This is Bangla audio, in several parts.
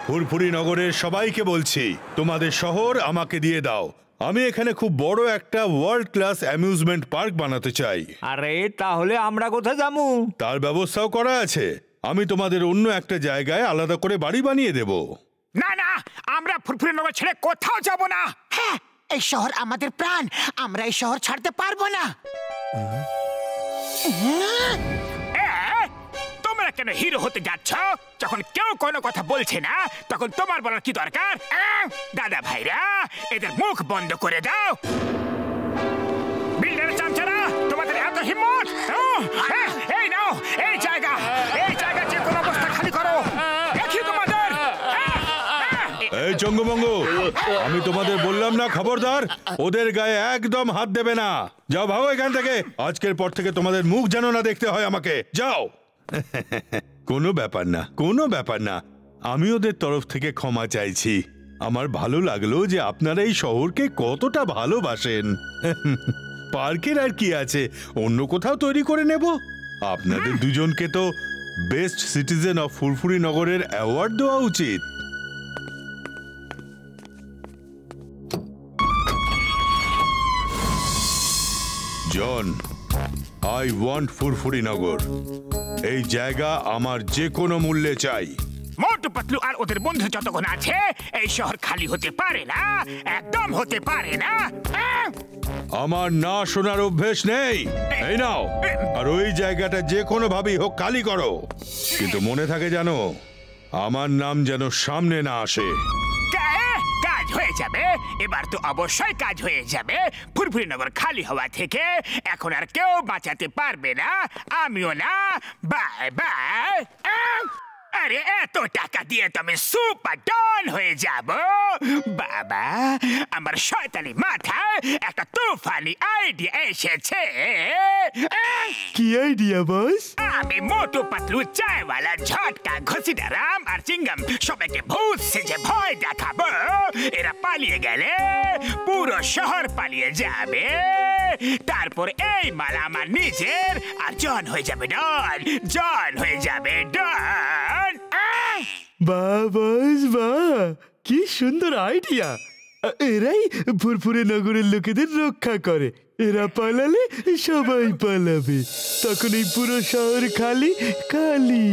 ফুরফুরি নগরের সবাইকে বলছি, তোমাদের শহর আমাকে দিয়ে দাও। আমি এখানে খুব বড় একটা ওয়ার্ল্ড ক্লাস অ্যামিউজমেন্ট পার্ক বানাতে চাই। আরে তাহলে আমরা কোথায় যাবো? তার ব্যবস্থাও করা আছে। আমি তোমাদের অন্য একটা জায়গায় আলাদা করে বাড়ি বানিয়ে দেব। না না, আমরা ফুরফুরি নগর ছেড়ে কোথাও যাব না। হ্যাঁ, এই শহর আমাদের প্রাণ, আমরা এই শহর ছাড়তে পারবো না। তোমরা কেন হিরো হতে যাচ্ছ? যখন কেউ কোনো কথা বলছে না তখন তোমার বলার কি দরকার? দাদা ভাইরা, এদের মুখ বন্ধ করে দাও। বিল্ডারের চামচারা, তোমাদের এত হিম্মত! এই নাও, এই জায়গা যে কোনো অবস্থা খালি করো। দেখি তোমাদের। এই চঙ্গমঙ্গ, আমি তোমাদের বললাম না খবরদার, ওদের গায়ে একদম হাত দেবে না। যাও, ভাগো এখান থেকে। আজকের পর থেকে তোমাদের মুখ যেন না দেখতে হয় আমাকে। যাও। কোনো ব্যাপার না, কোনো ব্যাপার না। আমি ওদের তরফ থেকে ক্ষমা চাইছি। আমার ভালো লাগলো যে আপনারা এই শহরকে কতটা ভালোবাসেন। পার্কের আর কি আছে, অন্য কোথাও তৈরি করে নেব। আপনাদের দুজনকে তো বেস্ট সিটিজেন অফ ফুরফুরি নগরের অ্যাওয়ার্ড দেওয়া উচিত। জন, আই ওয়ান্ট ফুরফুরি নগর। এই জায়গা আমার যে কোনো মূল্যে চাই। মোটু পাতলু আর ওদের বন্ধু যতক্ষণ আছে এই শহর খালি হতে পারে না, একদম হতে পারে না। আমার না শোনার অভ্যেস নেই। এই নাও, আর ওই জায়গাটা যে কোনো ভাবেই হোক খালি করো। কিন্তু মনে থাকে জানো, আমার নাম যেন সামনে না আসে। কাজ হয়ে যাবে, এবার তো অবশ্যই কাজ হয়ে যাবে। ফুরফুরি নগর খালি হওয়া থেকে এখন আর কেউ বাঁচাতে পারবে না, আমিও না। Bye bye. আরে এত টাকা দিয়ে তো আমি সুপার ডন হয়ে যাব। বাবা, আমার শয়তানি মাথায় একটা তুফানি আইডিয়া এসেছে। কি আইডিয়া বস? আমি মোটু পাতলু চায়ওয়ালা ঝটকা ঘসিটারাম আর চিঙ্গাম সবাইকে ভূত সেজে ভয় দেখাবো। এরা পালিয়ে গেলে পুরো শহর পালিয়ে যাবে। তারপর এই মালা আমার নিজের, আর জন হয়ে যাবে ডন, জন হয়ে যাবে ডন। বাহ বস বাহ, কি সুন্দর আইডিয়া। এরাই ফুরফুরে নগরের লোকেদের রক্ষা করে। এরা পালালে সবাই পালাবে, তখন এই পুরো শহর খালি খালি।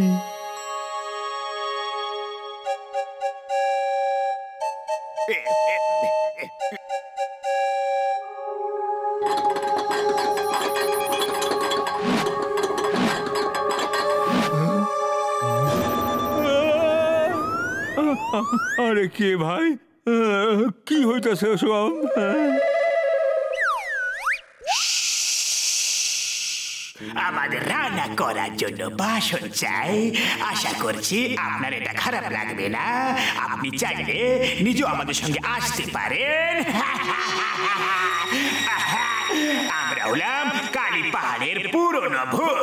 আরে কে ভাই, কি হইতেছে সব? আমাদের রান্না করার জন্য বাসন চাই। আশা করছি আপনার এটা খারাপ লাগবে না। আপনি চাইলে নিজেও আমাদের সঙ্গে আসতে পারেন। আমরা হলাম কালী পাহাড়ের পুরনো ভূত।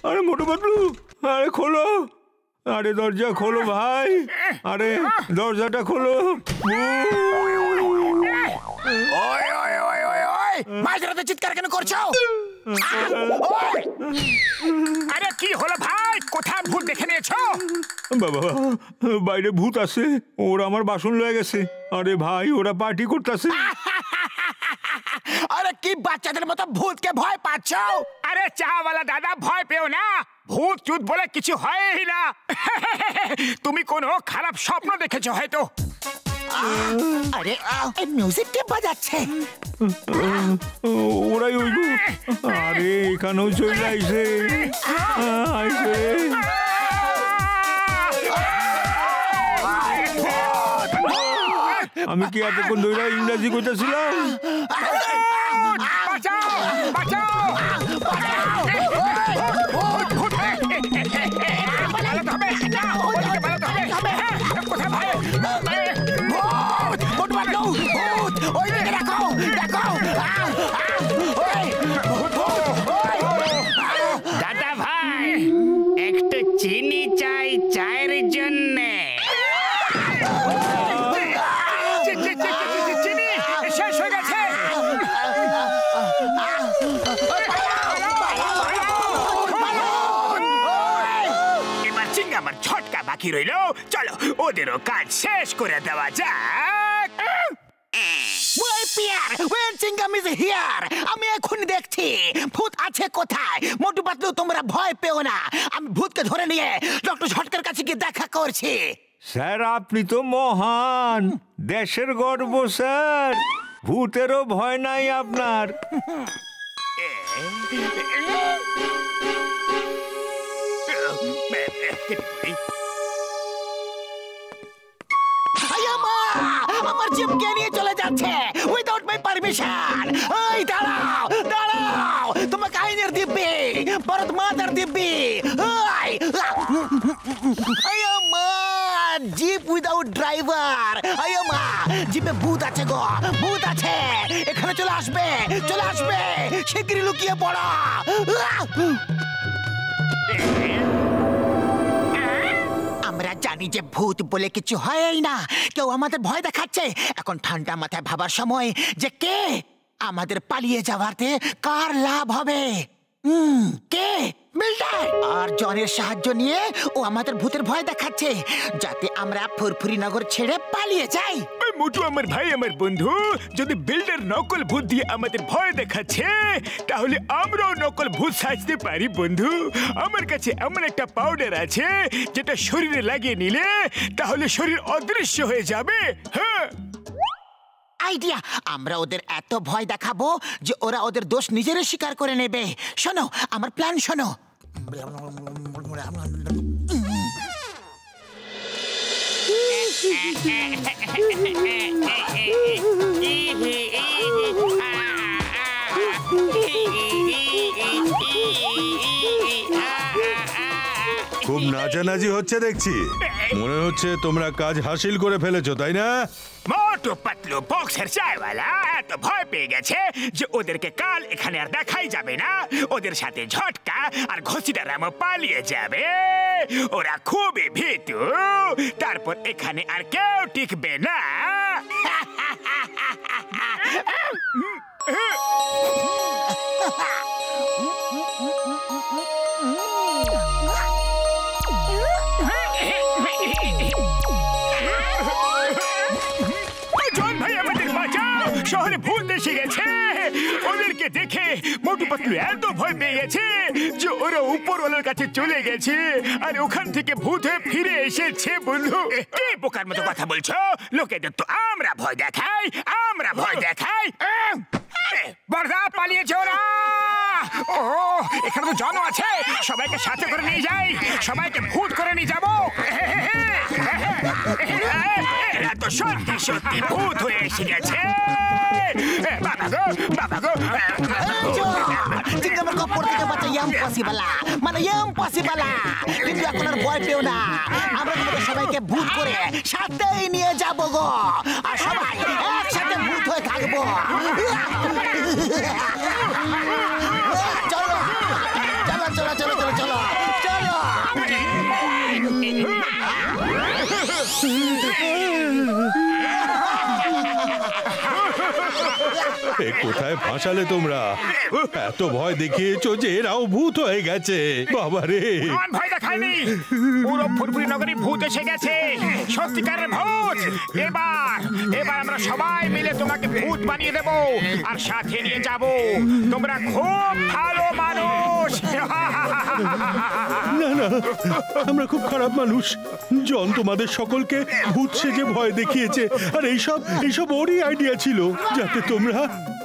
আরে মোটু পাতলু, আরে খোলো, আরে দরজা খোলো ভাই, আরে দরজাটা খোলো। মাঝরাতে চিৎকার কেন করছো? আরে কি হলো ভাই, কোথায় ভূত দেখে নিয়েছো? বাবা, বাইরে ভূত আছে, ওরা আমার বাসন লয়ে গেছে। আরে ভাই, ওরা পার্টি করতেছে। আরে কি বাচ্চাদের মতো ভূতকে ভয় পাচ্ছ? আরে চাওয়ালা দাদা, ভয় পেও না, ভূত চুত বলে কিছু হয়ই না। তুমি কোনো খারাপ স্বপ্ন দেখেছো হয়তো। আরে এই মিউজিক কে বাজাচ্ছে? ওরাই হইব। আরে এখানেও চলে আইছে। আমি কি এতক্ষণ ধরে ইংরাজি কইতেছিলাম? দাদা ভাই, একটু চিনি চাই চায়ের জন্যে। চিনি শেষ হয়ে ঝটকা বাকি রইলো। চলো ওদেরও কাজ শেষ করে দেওয়া যাক। আমি এখন দেখছি ভূত আছে কোথায়। মোটু পাতলু তোমরা ভয় পেও না, আমি ভূতকে ধরে নিয়ে ডক্টর ঝটকার কাছে গিয়ে দেখা করছি। স্যার আপনি তো মহান, দেশের গর্ব স্যার, ভূতেরও ভয় নাই আপনার। আমার জিমকে নিয়ে চলে যাচ্ছে উইদাউট মাই পারমিশন। এই দাঁড়াও দাঁড়াও, তোমাকে আইনের দিব্যি, ভারত মাতার দিব্যি। Zip without driver. জিপে ভূত আছে গো, ভূত আছে। এখানে চলে আসবে, চলে আসবে, শিগগিরই লুকিয়ে পড়া। আমরা জানি যে ভূত বলে কিছু হয়ই না, কেউ আমাদের ভয় দেখাচ্ছে। এখন ঠান্ডা মাথায় ভাবার সময় যে কে আমাদের পালিয়ে যাওয়াতে কার লাভ হবে। কে? বিল্ডার। আর জনের সাহায্য নিয়ে ও আমাদের ভূতের ভয় দেখাচ্ছে যাতে আমরা ফুরফুরি নগর ছেড়ে পালিয়ে যাই। মোটু আমার ভাই, আমার বন্ধু, যদি বিল্ডার নকল ভূত দিয়ে আমাদের ভয় দেখাচ্ছে তাহলে আমরাও নকল ভূত সাজতে পারি বন্ধু। আমার কাছে এমন একটা পাউডার আছে যেটা শরীরে লাগিয়ে নিলে তাহলে শরীর অদৃশ্য হয়ে যাবে। হ্যাঁ, আইডিয়া। আমরা ওদের এত ভয় দেখাবো যে ওরা ওদের দোষ নিজেরা স্বীকার করে নেবে। শোনো আমার প্ল্যান, শোনো। খুব নাচানাচি হচ্ছে দেখছি, মনে হচ্ছে তোমরা কাজ হাসিল করে ফেলেছো, তাই না? মোটু পাতলু বক্সের চায়ওয়ালা এত ভয় পেয়ে গেছে যে ওদেরকে কাল এখানে আর দেখাই যাবে না। ওদের সাথে ঝটকা আর ঘষিটারামও পালিয়ে যাবে। ওরা খুবই ভীতু, তারপর এখানে আর কেউ টিকবে না। শহরে ভূত এসে গেছে। ওদেরকে দেখে মোটু পাতলু এত ভয় পেয়ে গেছে যে ওরা উপরওয়ালার কাছে চলে গেছে আর ওখান থেকে ভূত হয়ে ফিরে এসেছে। বন্ধু, কি বোকার মতো কথা বলছো? লোকেদের তো আমরা ভয় দেখাই, আমরা ভয় দেখাই। বড়দা পালিয়েছে ওরা। ও এখানে তো জন আছে, সবাইকে সাথে করে নিয়ে যাই, সবাইকে ভূত করে নিয়ে যাবো। এরা তো সত্যি সত্যি ভূত হয়ে এসে গেছে। বাবা গো, বাবা গো, চিংগামের কপর থেকে বাঁচা ইম্পসিবল, মানে ইম্পসিবল। কিন্তু এখন আর ভয় পেও না, আমরা তোমাদের সবাইকে ভূত করে সাথেই নিয়ে যাবো গো, আর সবাই একসাথে ভূত হয়ে থাকবো। চলো চলো চলো চলো চলো চলো চলো। কোথায় ফাঁসালে তোমরা? এত ভয় দেখিয়েছো যে এরাও ভূত হয়ে গেছে। বাবারে, ভয় দেখায়নি, পুরো ফুরফুরি নগরী ভূত এসে গেছে, সত্যিকারের ভূত। এবার এবার আমরা সবাই মিলে তোমাকে ভূত বানিয়ে দেব আর সাথে নিয়ে যাব। তোমরা খুব ভালো মানুষ। না না, আমরা খুব খারাপ মানুষ। জন তোমাদের সকলকে ভূত সেজে ভয় দেখিয়েছে, আর এইসব ওরই আইডিয়া ছিল যাতে তোমরা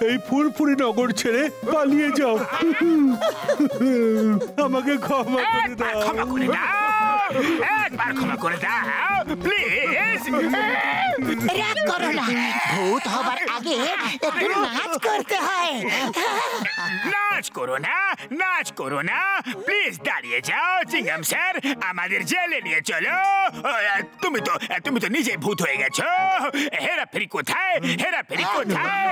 এই ফুরফুরি নগর ছেড়ে পালিয়ে যাও। আমাকে ক্ষমা করে দাও, ক্ষমা করে দাও, একবার ক্ষমা করে দাও প্লিজ। রাগ করো না, ভূত হবার আগে একটু নাচ করতে হয়। নাচ করো না, নাচ করো না, প্লিজ দাঁড়িয়ে যাও। চিংগাম স্যার, আমাদের জেলে নিয়ে চলো। তুমি তো নিজে ভূত হয়ে গেছো। হেরাফেরি কোথায়, হেরাফেরি কোথায়?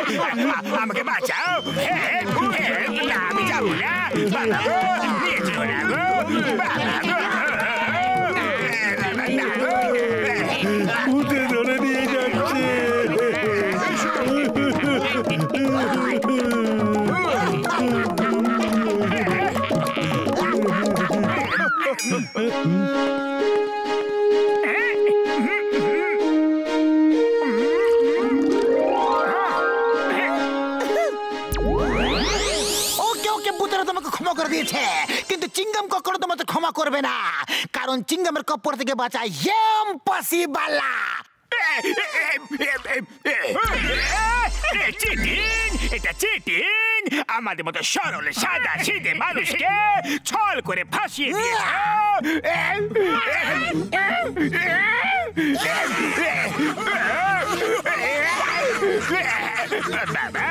আমাকে বাঁচাও। না, আমি যাবো না। বাবা গো, নিয়ে যেও না গো, বাবা গো। ভূতে ধরে নিয়ে যাচ্ছে। ক্ষমা করবে না, কারণ চিংগামের কপ্পর থেকে বাঁচা ইম্পসিবল। চিটিং, এটা চিটিং। আমাদের মতো সরল সাদা সিধে মানুষকে ছল করে ফাঁসিয়ে দিয়েছে। বাবা